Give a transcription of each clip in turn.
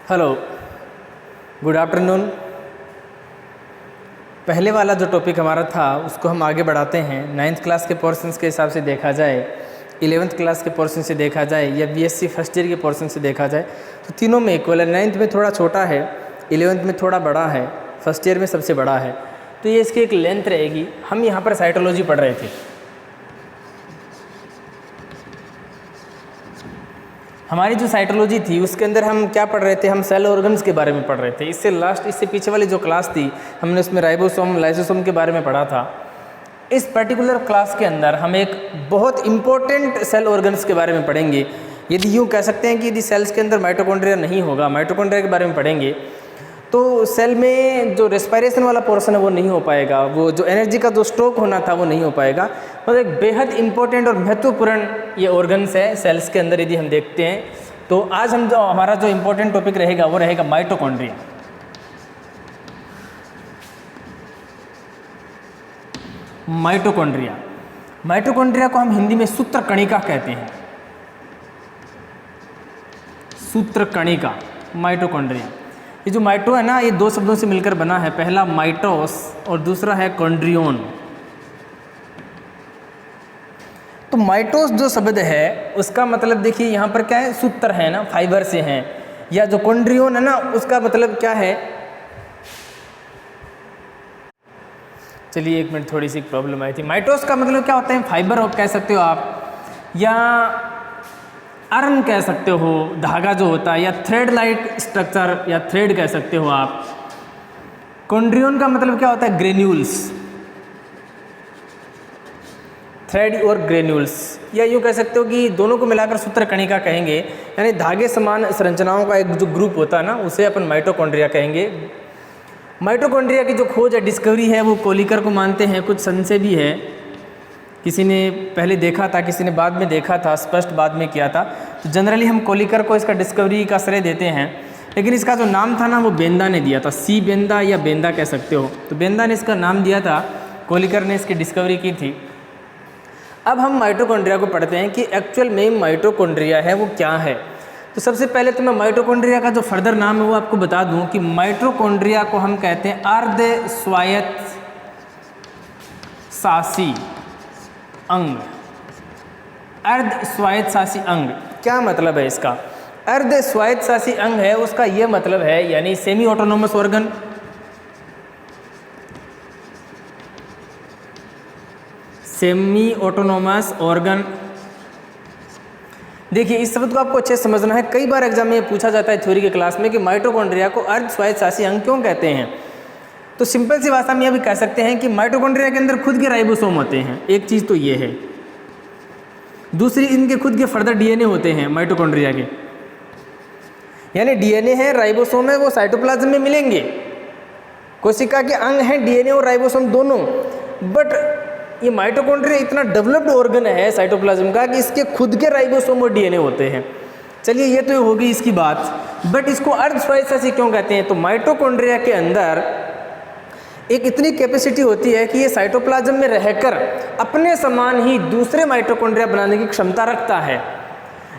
Hello, good afternoon. पहले वाला जो टॉपिक हमारा था उसको हम आगे बढ़ाते हैं। 9th क्लास के पोर्शंस के हिसाब से देखा जाए, 11th क्लास के पोर्शन से देखा जाए या बीएससी फर्स्ट ईयर के पोर्शन से देखा जाए तो तीनों में इक्वल है। 9th में थोड़ा छोटा है, 11th में थोड़ा बड़ा है, फर्स्ट ईयर में सबसे बड़ा है। तो ये इसकी एक लेंथ रहेगी। हम यहाँ पर साइटोलॉजी पढ़ रहे थे। हमारी जो साइटोलॉजी थी उसके अंदर हम क्या पढ़ रहे थे? हम सेल ऑर्गन्स के बारे में पढ़ रहे थे। इससे पीछे वाली जो क्लास थी हमने उसमें राइबोसोम, लाइसोसोम के बारे में पढ़ा था। इस पर्टिकुलर क्लास के अंदर हम एक बहुत इंपॉर्टेंट सेल ऑर्गन्स के बारे में पढ़ेंगे। यदि यूँ कह सकते हैं कि यदि सेल्स के अंदर माइटोकॉन्ड्रिया नहीं होगा, माइटोकॉन्ड्रिया के बारे में पढ़ेंगे तो सेल में जो रेस्पिरेशन वाला पोर्शन है वो नहीं हो पाएगा, वो जो एनर्जी का जो स्टॉक होना था वो नहीं हो पाएगा। मतलब एक बेहद इंपॉर्टेंट और महत्वपूर्ण ये ऑर्गन्स है सेल्स के अंदर। यदि हम देखते हैं तो आज हमारा जो इंपॉर्टेंट टॉपिक रहेगा वो रहेगा माइटोकॉन्ड्रिया। माइटोकॉन्ड्रिया माइटोकॉन्ड्रिया को हम हिंदी में सूत्रकणिका कहते हैं। सूत्रकणिका, माइटोकॉन्ड्रिया। ये जो माइटो है ना, ये दो शब्दों से मिलकर बना है। पहला माइटोस और दूसरा है कॉन्ड्रियोन। तो माइटोस जो शब्द है उसका मतलब देखिए यहाँ पर क्या है, सूत्र है ना, फाइबर से हैं। या जो कॉन्ड्रियोन है ना उसका मतलब क्या है, चलिए एक मिनट, थोड़ी सी प्रॉब्लम आई थी। माइटोस का मतलब क्या होता है? फाइबर कह सकते हो आप, या अर्न कह सकते हो, धागा जो होता है, या थ्रेड लाइक स्ट्रक्चर या थ्रेड कह सकते हो आप। कॉन्ड्रियोन का मतलब क्या होता है? ग्रेन्यूल्स, थ्रेड और ग्रेन्यूल्स, या यूँ कह सकते हो कि दोनों को मिलाकर सूत्रकणिका कहेंगे। यानी धागे समान संरचनाओं का एक जो ग्रुप होता है ना उसे अपन माइटोकॉन्ड्रिया कहेंगे। माइटोकॉन्ड्रिया की जो खोज है, डिस्कवरी है, वो कोलिकर को मानते हैं। कुछ सन से भी है, किसी ने पहले देखा था, किसी ने बाद में देखा था, स्पष्ट बाद में किया था। तो जनरली हम कोलिकर को इसका डिस्कवरी का श्रेय देते हैं। लेकिन इसका जो नाम था ना वो बेंदा ने दिया था। सी बेंदा या बेंदा कह सकते हो। तो बेंदा ने इसका नाम दिया था, कोलिकर ने इसकी डिस्कवरी की थी। अब हम माइटोकॉन्ड्रिया को पढ़ते हैं कि एक्चुअल में माइटोकॉन्ड्रिया है वो क्या है। तो सबसे पहले तो मैं माइटोकॉन्ड्रिया का जो फर्दर नाम है वो आपको बता दूं कि माइटोकॉन्ड्रिया को हम कहते हैं अर्ध स्वायत्त शासी अंग। अर्ध स्वायत्त शासी अंग क्या मतलब है इसका? अर्ध स्वायत्त शासी अंग है उसका ये मतलब है, यानी semi autonomous organ. Semi autonomous organ, देखिए इस शब्द को आपको अच्छे से समझना है। कई बार एग्जाम में पूछा जाता है थ्योरी के क्लास में कि माइटोकॉन्ड्रिया को अर्ध स्वायत्त शासी अंग क्यों कहते हैं। तो सिंपल सी भाषा में यह भी कह सकते हैं कि माइटोकॉन्ड्रिया के अंदर खुद के राइबोसोम होते हैं। एक चीज़ तो ये है। दूसरी, इनके खुद के फर्दर डीएनए होते हैं माइटोकॉन्ड्रिया के। यानी डीएनए है, राइबोसोम है, वो साइटोप्लाज्म में मिलेंगे। कोशिका के अंग हैं डीएनए और राइबोसोम दोनों। बट ये माइटोकॉन्ड्रिया इतना डेवलप्ड ऑर्गन है साइटोप्लाज्म का कि इसके खुद के राइबोसोम और डीएनए होते हैं। चलिए ये तो होगी इसकी बात। बट इसको अर्ध स्वायत्त शासी क्यों कहते हैं? तो माइटोकॉन्ड्रिया के अंदर एक इतनी कैपेसिटी होती है कि ये साइटोप्लाज्म में रहकर अपने समान ही दूसरे माइटोकॉन्ड्रिया बनाने की क्षमता रखता है।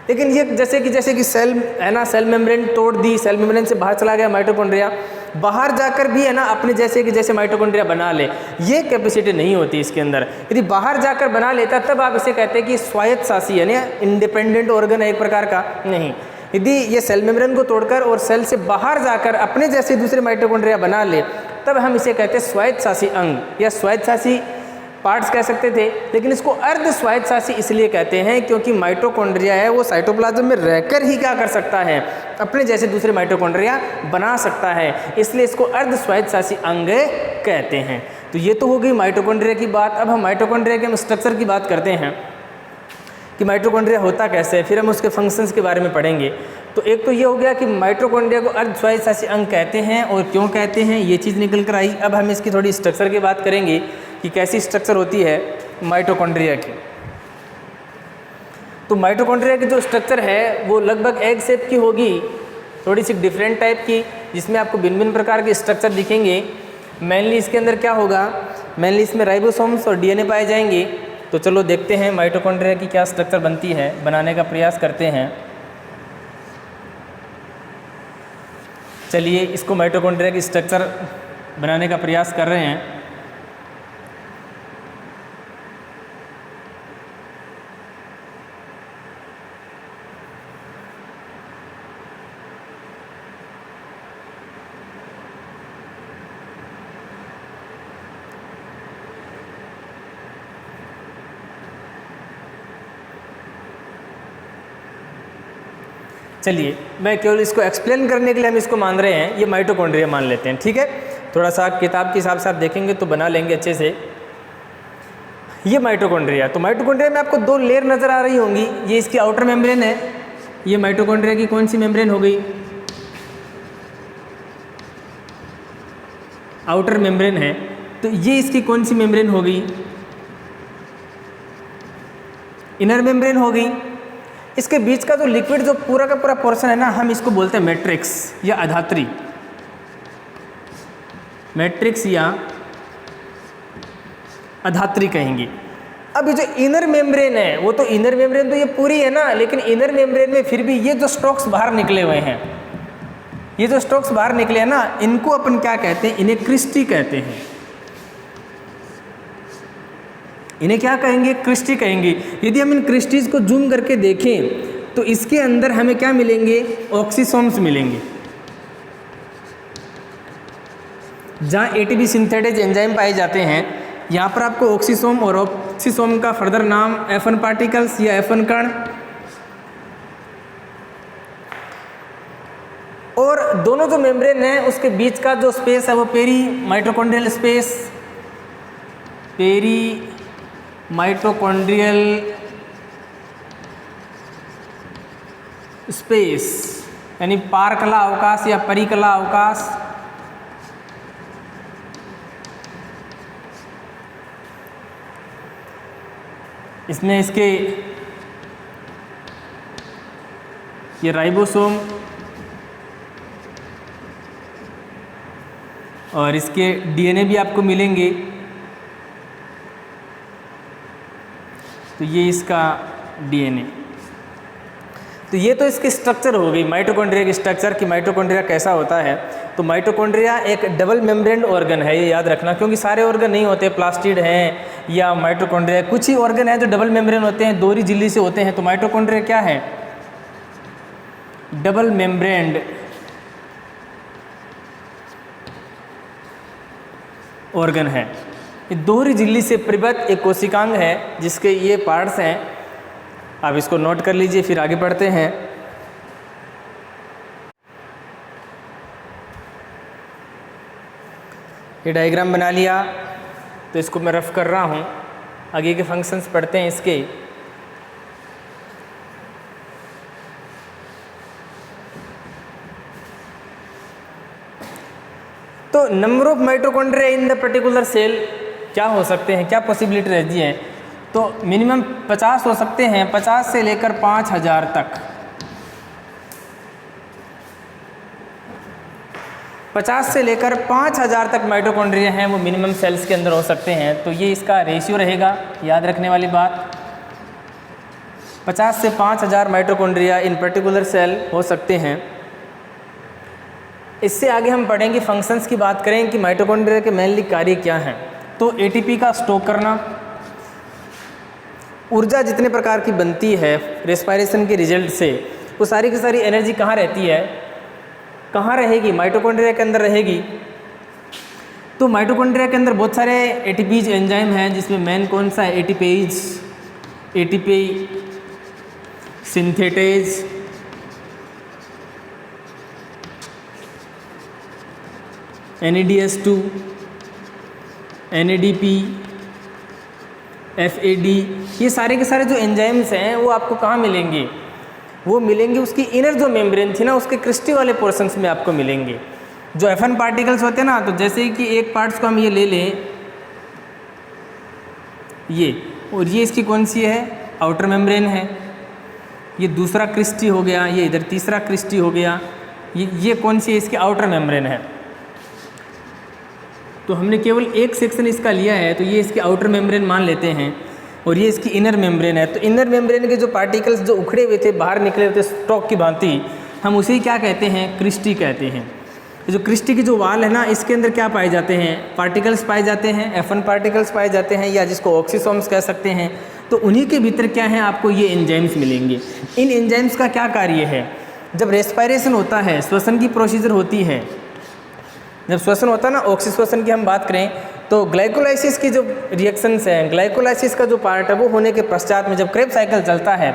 लेकिन ये जैसे कि सेल है ना, सेल मेम्ब्रेन तोड़ दी, सेल मेम्ब्रेन से बाहर चला गया माइटोकॉन्ड्रिया, बाहर जाकर भी है ना अपने जैसे माइटोकॉन्ड्रिया बना ले, ये कैपेसिटी नहीं होती इसके अंदर। यदि बाहर जाकर बना लेता तब आप इसे कहते हैं कि स्वायत्त शासी यानी इंडिपेंडेंट ऑर्गन है एक प्रकार का। नहीं, यदि ये सेल मेम्ब्रेन को तोड़कर और सेल से बाहर जाकर अपने जैसे दूसरे माइटोकॉन्ड्रिया बना ले तब हम इसे कहते हैं स्वायत्त शासी अंग या स्वायत्त शासी पार्ट्स कह सकते थे। लेकिन इसको अर्ध स्वायत्त शासी इसलिए कहते हैं क्योंकि माइटोकॉन्ड्रिया है वो साइटोप्लाज्म में रहकर ही क्या कर सकता है, अपने जैसे दूसरे माइटोकॉन्ड्रिया बना सकता है, इसलिए इसको अर्ध स्वायत्त शासी अंग कहते हैं। तो ये तो हो गई माइटोकॉन्ड्रिया की बात। अब हम माइटोकॉन्ड्रिया के स्ट्रक्चर की बात करते हैं कि माइटोकॉन्ड्रिया होता कैसे है, फिर हम उसके फंक्शंस के बारे में पढ़ेंगे। तो एक तो ये हो गया कि माइटोकॉन्ड्रिया को अर्ध स्वायत्त शासी अंग कहते हैं और क्यों कहते हैं, ये चीज़ निकल कर आई। अब हम इसकी थोड़ी स्ट्रक्चर की बात करेंगे कि कैसी स्ट्रक्चर होती है माइटोकॉन्ड्रिया की। तो माइटोकॉन्ड्रिया की जो स्ट्रक्चर है वो लगभग एग शेप की होगी, थोड़ी सी डिफरेंट टाइप की, जिसमें आपको भिन्न भिन्न प्रकार के स्ट्रक्चर दिखेंगे। मेनली इसके अंदर क्या होगा, मेनली इसमें राइबोसोम्स और डीएनए पाए जाएंगे। तो चलो देखते हैं माइटोकॉन्ड्रिया की क्या स्ट्रक्चर बनती है, बनाने का प्रयास करते हैं। चलिए इसको माइटोकॉन्ड्रिया की स्ट्रक्चर बनाने का प्रयास कर रहे हैं। चलिए मैं केवल इसको एक्सप्लेन करने के लिए हम इसको मान रहे हैं, ये माइटोकॉन्ड्रिया मान लेते हैं, ठीक है। थोड़ा सा किताब के हिसाब से आप देखेंगे तो बना लेंगे अच्छे से। ये माइटोकॉन्ड्रिया, तो माइटोकॉन्ड्रिया में आपको दो लेयर नज़र आ रही होंगी। ये इसकी आउटर मेम्ब्रेन है, ये माइटोकॉन्ड्रिया की कौन सी मेम्ब्रेन हो गई, आउटर मेम्ब्रेन है। तो ये इसकी कौन सी मेम्ब्रेन हो गई, इनर मेम्ब्रेन हो गई। इसके बीच का जो लिक्विड जो पूरा का पूरा पोर्शन है ना, हम इसको बोलते हैं मैट्रिक्स या अधात्री, मैट्रिक्स या अधात्री कहेंगे। अब ये जो इनर मेम्ब्रेन है, वो तो इनर मेम्ब्रेन तो ये पूरी है ना, लेकिन इनर मेम्ब्रेन में फिर भी ये जो स्ट्रोक्स बाहर निकले हुए हैं, ये जो स्ट्रोक्स बाहर निकले हैं ना, इनको अपन क्या कहते हैं, इन्हें क्रिस्टी कहते हैं। इन्हें क्या कहेंगे, क्रिस्टी कहेंगे। यदि हम इन क्रिस्टीज को जूम करके देखें तो इसके अंदर हमें क्या मिलेंगे, ऑक्सीसोम्स मिलेंगे, जहाँ एटीपी सिंथेटेज एंजाइम पाए जाते हैं। यहाँ पर आपको ऑक्सीसोम और ऑक्सीसोम का फर्दर नाम F1 पार्टिकल्स या F1 कण, और दोनों जो मेम्ब्रेन है उसके बीच का जो स्पेस है वो perimitochondrial space, perimitochondrial space यानी पारकला अवकाश या परिकला अवकाश। इसमें इसके ये राइबोसोम और इसके डीएनए भी आपको मिलेंगे। तो ये इसका डीएनए, तो ये तो इसकी स्ट्रक्चर हो गई माइटोकॉन्ड्रिया की स्ट्रक्चर कि माइटोकॉन्ड्रिया कैसा होता है। तो माइटोकॉन्ड्रिया एक डबल मेम्ब्रेन ऑर्गन है, ये याद रखना, क्योंकि सारे ऑर्गन नहीं होते, प्लास्टिड हैं या माइटोकॉन्ड्रिया, कुछ ही ऑर्गन है जो डबल मेम्ब्रेन होते हैं, दोहरी झिल्ली से होते हैं। तो माइटोकॉन्ड्रिया क्या है, डबल मेम्ब्रेन्ड ऑर्गन है। ये दोहरी झिल्ली से परिबद्ध एक कोशिकांग है जिसके ये पार्ट्स हैं। आप इसको नोट कर लीजिए, फिर आगे बढ़ते हैं। ये डायग्राम बना लिया, तो इसको मैं रफ कर रहा हूँ। आगे के फंक्शंस पढ़ते हैं इसके। तो number of mitochondria in the particular cell क्या हो सकते हैं, क्या पॉसिबिलिटी रहती है। तो मिनिमम 50 हो सकते हैं, 50 से लेकर 5000 तक, 50 से लेकर 5000 तक माइटोकॉन्ड्रिया हैं वो मिनिमम सेल्स के अंदर हो सकते हैं। तो ये इसका रेशियो रहेगा, याद रखने वाली बात। 50 से 5000 माइटोकॉन्ड्रिया इन पर्टिकुलर सेल हो सकते हैं। इससे आगे हम पढ़ेंगे, फंक्शंस की बात करें कि माइटोकॉन्ड्रिया के मेनली कार्य क्या हैं। तो एटीपी का स्टॉक करना, ऊर्जा जितने प्रकार की बनती है रेस्पिरेशन के रिजल्ट से, वो सारी की सारी एनर्जी कहाँ रहती है, कहाँ रहेगी, माइटोकॉन्ड्रिया के अंदर रहेगी। तो माइटोकॉन्ड्रिया के अंदर बहुत सारे एटीपीज एंजाइम हैं, जिसमें मेन कौन सा है, ATPase, ATP synthetase, NADS2, NADP, FAD, ये सारे के सारे जो एंजाइम्स हैं वो आपको कहाँ मिलेंगे, वो मिलेंगे उसकी इनर जो मेम्ब्रेन थी ना, उसके क्रिस्टी वाले पोर्शंस में आपको मिलेंगे। जो F1 पार्टिकल्स होते हैं ना, तो जैसे कि एक पार्ट्स को हम ये ले लें, ये, और ये इसकी कौन सी है, आउटर मेम्ब्रेन है। ये दूसरा क्रिस्टी हो गया, ये इधर तीसरा क्रिस्टी हो गया, ये कौन सी है, इसकी आउटर मेम्ब्रेन है। तो हमने केवल एक सेक्शन इसका लिया है, तो ये इसकी आउटर मेम्ब्रेन मान लेते हैं, और ये इसकी इनर मेम्ब्रेन है। तो इनर मेम्ब्रेन के जो पार्टिकल्स जो उखड़े हुए थे, बाहर निकले हुए थे स्टॉक की भांति, हम उसे क्या कहते हैं, क्रिस्टी कहते हैं। जो क्रिस्टी की जो वाल है ना, इसके अंदर क्या पाए जाते हैं, पार्टिकल्स पाए जाते हैं, F1 पार्टिकल्स पाए जाते हैं, या जिसको ऑक्सीसोम्स कह सकते हैं। तो उन्हीं के भीतर क्या है, आपको ये एंजाइम्स मिलेंगे। इन एंजाइम्स का क्या कार्य है, जब रेस्पिरेशन होता है, श्वसन की प्रोसीजर होती है, जब श्वसन होता है ना, ऑक्सीश्वसन की हम बात करें तो ग्लाइकोलाइसिस की जो रिएक्शंस हैं, ग्लाइकोलाइसिस का जो पार्ट है वो होने के पश्चात में जब क्रेब्स साइकिल चलता है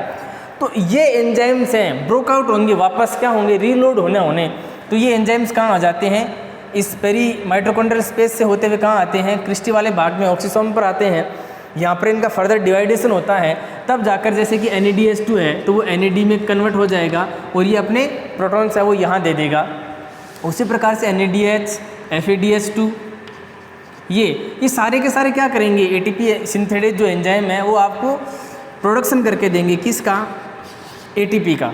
तो ये एंजाइम्स हैं ब्रोकआउट होंगे, वापस क्या होंगे, रीलोड होने। तो ये एंजाइम्स कहाँ आ जाते हैं, इस पेरी माइटोकॉन्ड्रियल स्पेस से होते हुए कहाँ आते हैं, क्रिस्टी वाले भाग में ऑक्सीसोम पर आते हैं। यहाँ पर इनका फर्दर डिवाइडेशन होता है, तब जाकर जैसे कि NADH2 है तो वो NAD में कन्वर्ट हो जाएगा और ये अपने प्रोटॉन्स है वो यहाँ दे देगा। उसी प्रकार से NADH, FADH2, ये सारे के सारे क्या करेंगे, ATP सिंथेटिक जो एंजाइम है वो आपको प्रोडक्शन करके देंगे, किसका, ATP का,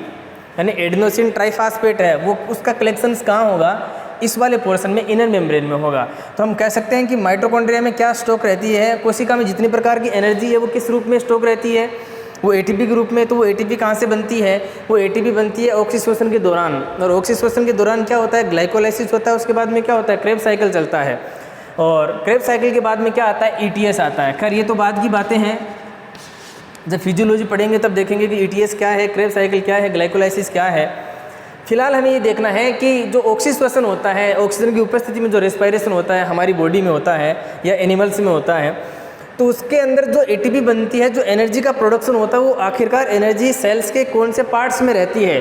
यानी एडेनोसिन ट्राइफॉस्फेट है वो, उसका कलेक्शंस कहाँ होगा, इस वाले पोर्शन में, इनर मेम्ब्रेन में होगा। तो हम कह सकते हैं कि माइटोकॉन्ड्रिया में क्या स्टॉक रहती है, कोशिका में जितनी प्रकार की एनर्जी है वो किस रूप में स्टॉक रहती है, वो ATP के रूप में। तो वो ATP कहाँ से बनती है, वो ATP बनती है ऑक्सीश्वसन के दौरान, और ऑक्सीश्वसन के दौरान क्या होता है, ग्लाइकोलाइसिस होता है, उसके बाद में क्या होता है, क्रेब्स साइकिल चलता है, और क्रेब्स साइकिल के बाद में क्या आता है, ETS आता है। खैर ये तो बाद की बातें हैं, जब फिजियोलॉजी पढ़ेंगे तब देखेंगे कि ETS क्या है, क्रेब्स साइकिल क्या है, ग्लाइकोलाइसिस क्या है। फिलहाल हमें ये देखना है कि जो ऑक्सीश्वसन होता है, ऑक्सीजन की उपस्थिति में जो रेस्पिरेशन होता है हमारी बॉडी में होता है या एनिमल्स में होता है, तो उसके अंदर जो ATP बनती है, जो एनर्जी का प्रोडक्शन होता है, वो आखिरकार एनर्जी सेल्स के कौन से पार्ट्स में रहती है,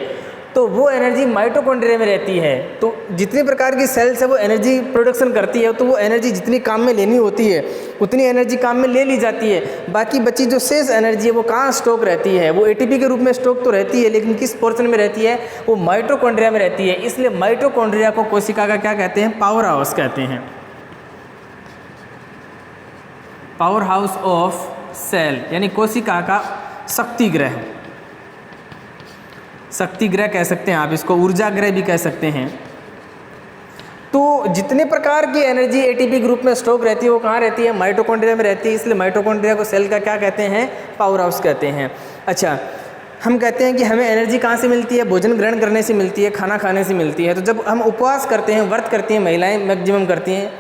तो वो एनर्जी माइटोकॉन्ड्रिया में रहती है। तो जितनी प्रकार की सेल्स है वो एनर्जी प्रोडक्शन करती है, तो वो एनर्जी जितनी काम में लेनी होती है उतनी एनर्जी काम में ले ली जाती है। बाकी बची जो शेष एनर्जी है वो कहाँ स्टॉक रहती है, वो ATP के रूप में स्टॉक तो रहती है, लेकिन किस पोर्शन में रहती है, वो माइटोकॉन्ड्रिया में रहती है। इसलिए माइटोकॉन्ड्रिया को कोशिका का क्या कहते हैं, पावर हाउस कहते हैं, पावर हाउस ऑफ सेल, यानी कोशिका का शक्ति ग्रह, शक्ति ग्रह कह सकते हैं आप इसको, ऊर्जा ग्रह भी कह सकते हैं। तो जितने प्रकार की एनर्जी ATP के रूप में स्टॉक रहती है वो कहाँ रहती है, माइटोकॉन्ड्रिया में रहती है। इसलिए माइटोकॉन्ड्रिया को सेल का क्या कहते हैं, पावर हाउस कहते हैं। अच्छा, हम कहते हैं कि हमें एनर्जी कहाँ से मिलती है, भोजन ग्रहण करने से मिलती है, खाना खाने से मिलती है। तो जब हम उपवास करते हैं, व्रत करती हैं महिलाएं मैक्सिमम करती हैं,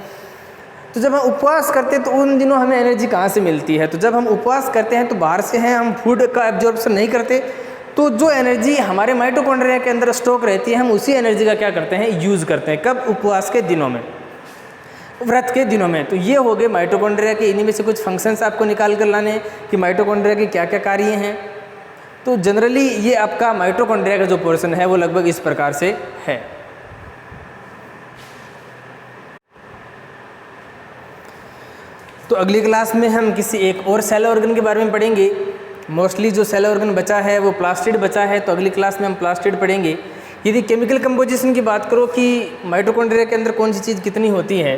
तो जब हम उपवास करते हैं तो उन दिनों हमें एनर्जी कहाँ से मिलती है, तो जब हम उपवास करते हैं तो बाहर से हैं, हम फूड का एब्जॉर्प्शन नहीं करते, तो जो एनर्जी हमारे माइटोकॉन्ड्रिया के अंदर स्टॉक रहती है हम उसी एनर्जी का क्या करते हैं, यूज़ करते हैं। कब, उपवास के दिनों में, व्रत के दिनों में। तो ये हो गए माइटोकॉन्ड्रिया के, इन्हीं में से कुछ फंक्शंस आपको निकाल कर लाने कि माइटोकॉन्ड्रिया के क्या क्या कार्य हैं। तो जनरली ये आपका माइटोकॉन्ड्रिया का जो पोर्शन है वो लगभग इस प्रकार से है। तो अगली क्लास में हम किसी एक और सेल ऑर्गन के बारे में पढ़ेंगे। मोस्टली जो सेल ऑर्गन बचा है वो प्लास्टिड बचा है, तो अगली क्लास में हम प्लास्टिड पढ़ेंगे। यदि केमिकल कंपोजिशन की बात करो कि माइटोकॉन्ड्रिया के अंदर कौन सी चीज़ कितनी होती है,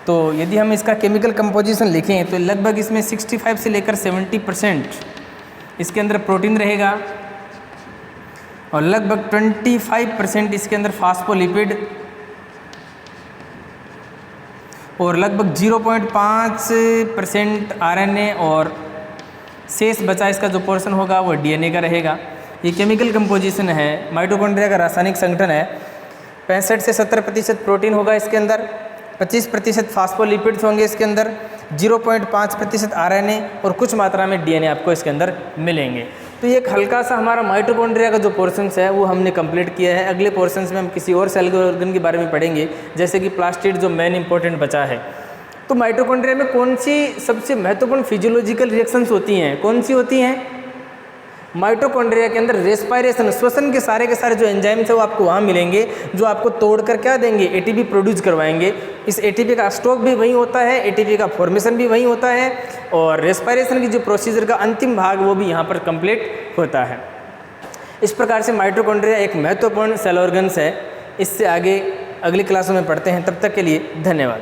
तो यदि हम इसका केमिकल कंपोजिशन लिखें तो लगभग इसमें 65 से लेकर 70% इसके अंदर प्रोटीन रहेगा, और लगभग 25% इसके अंदर फास्फोलिपिड, और लगभग 0.5% RNA, और शेष बचा इसका जो पोर्शन होगा वो DNA का रहेगा। ये केमिकल कंपोजिशन है, माइटोकॉन्ड्रिया का रासायनिक संगठन है। 65 से 70% प्रोटीन होगा इसके अंदर, 25% फास्फोलिपिड्स होंगे इसके अंदर, 0.5% RNA और कुछ मात्रा में DNA आपको इसके अंदर मिलेंगे। तो ये एक हल्का सा हमारा माइटोकॉन्ड्रिया का जो पोर्शंस है वो हमने कंप्लीट किया है। अगले पोर्शंस में हम किसी और सेल ऑर्गन के बारे में पढ़ेंगे, जैसे कि प्लास्टिड जो मेन इंपॉर्टेंट बचा है। तो माइटोकॉन्ड्रिया में कौन सी सबसे महत्वपूर्ण फिजियोलॉजिकल रिएक्शंस होती हैं, कौन सी होती हैं, माइटोकॉन्ड्रिया के अंदर रेस्पिरेशन, श्वसन के सारे जो एंजाइम्स है वो आपको वहाँ मिलेंगे, जो आपको तोड़कर क्या देंगे, ATP प्रोड्यूस करवाएंगे। इस ATP का स्टॉक भी वहीं होता है, ATP का फॉर्मेशन भी वहीं होता है, और रेस्पिरेशन की जो प्रोसीजर का अंतिम भाग वो भी यहाँ पर कंप्लीट होता है। इस प्रकार से माइटोकॉन्ड्रिया एक महत्वपूर्ण सेल ऑर्गन्स है। इससे आगे अगली क्लासों में पढ़ते हैं, तब तक के लिए धन्यवाद।